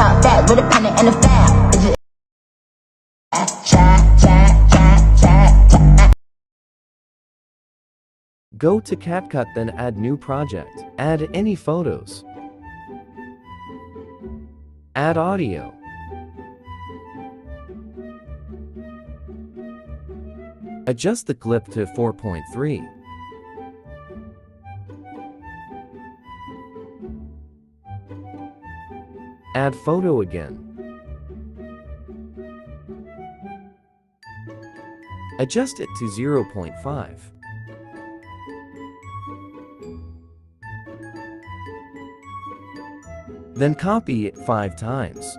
Talk that with a pen and a file. Is it Go to CapCut, then add new project. Add any photos. Add audio. Adjust the clip to 4.3. Add photo again. Adjust it to 0.5. Then copy it 5 times.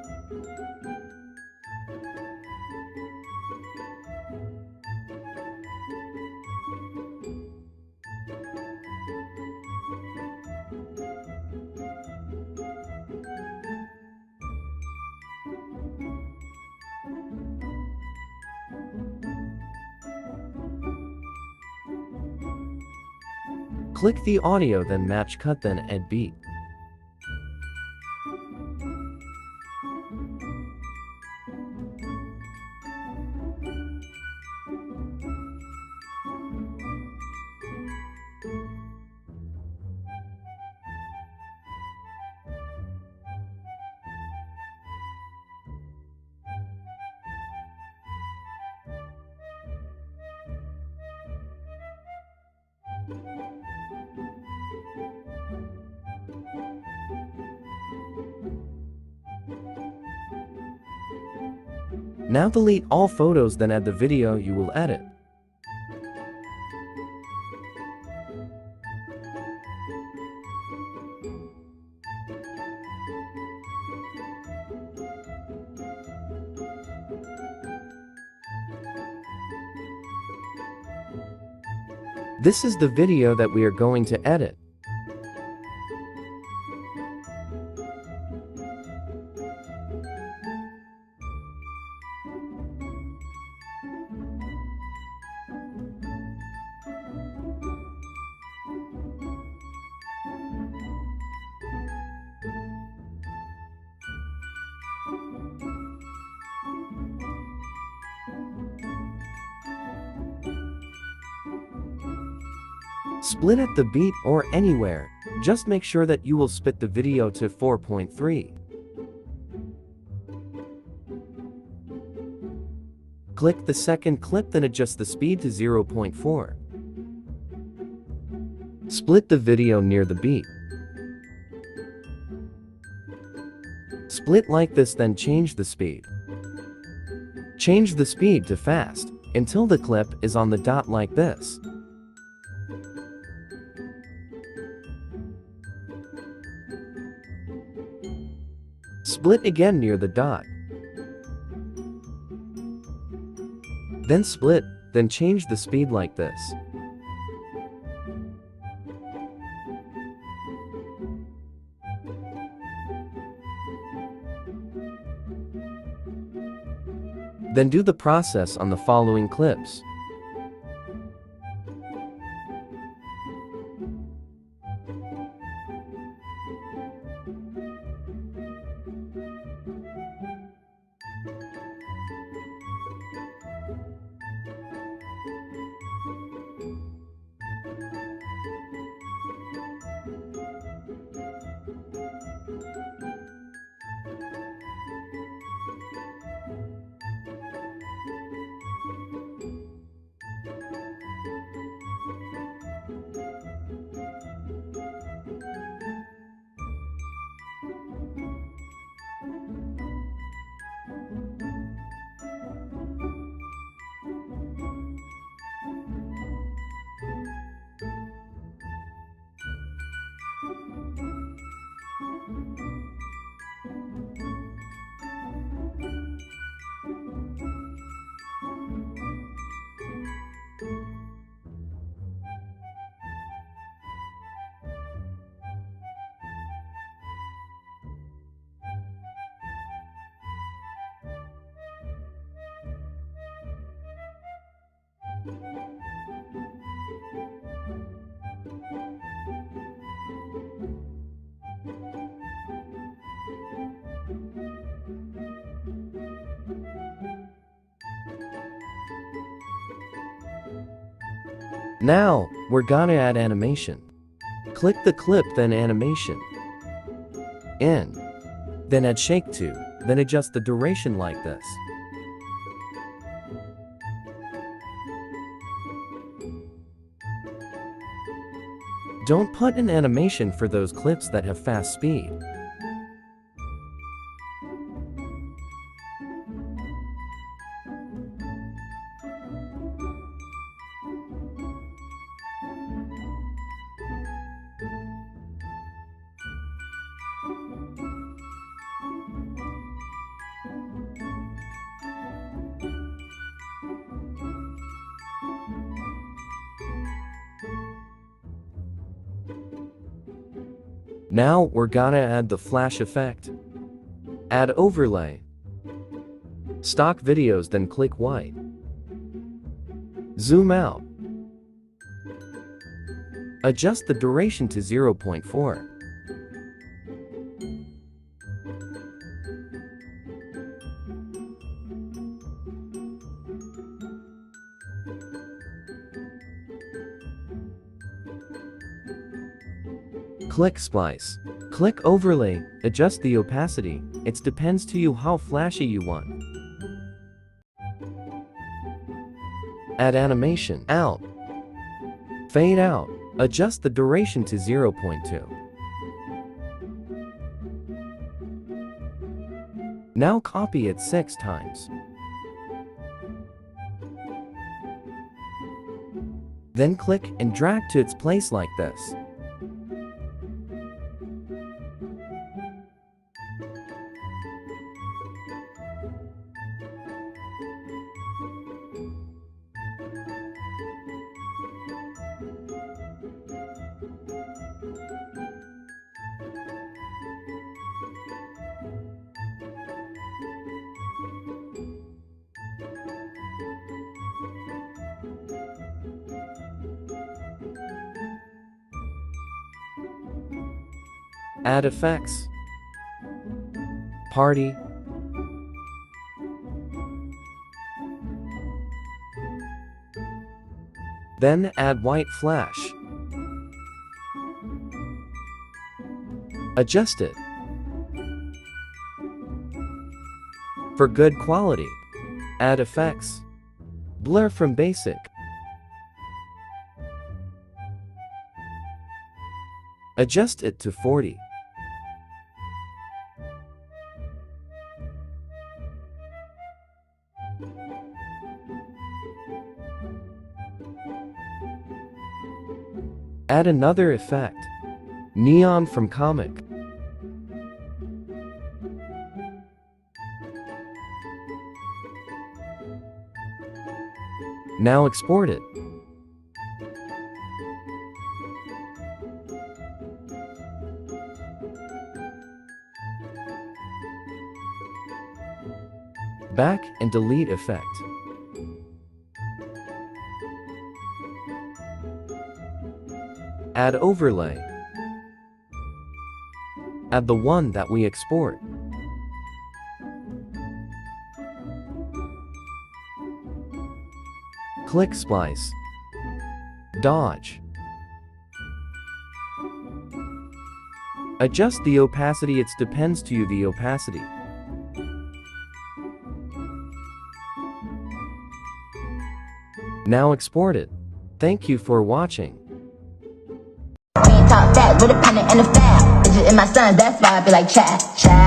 Click the audio, then match cut, then add beat. Now delete all photos, then add the video you will edit. This is the video that we are going to edit. Split at the beat or anywhere. Just make sure that you will split the video to 4.3. Click the second clip, then adjust the speed to 0.4. Split the video near the beat. Split like this, then change the speed. Change the speed to fast until the clip is on the dot like this. Split again near the dot. Then split, then change the speed like this. Then do the process on the following clips. Now, we're gonna add animation. Click the clip, then animation. In. Then add shake to, then adjust the duration like this. Don't put an animation for those clips that have fast speed. Now we're gonna add the flash effect. Add overlay. Stock videos, then click white. Zoom out. Adjust the duration to 0.4. Click splice. Click overlay, adjust the opacity. It depends to you how flashy you want. Add animation, out. Fade out. Adjust the duration to 0.2. Now copy it 6 times. Then click and drag to its place like this. Add effects. Party. Then add white flash. Adjust it. For good quality, add effects. Blur from basic. Adjust it to 40. Add another effect. Neon from comic. Now export it. Back and delete effect. Add overlay. Add the one that we export. Click splice. Dodge. Adjust the opacity. It depends to you the opacity. Now export it. Thank you for watching. We ain't talk that with a pen and a fab. It's just in my sons, that's why I be like, chat, chat.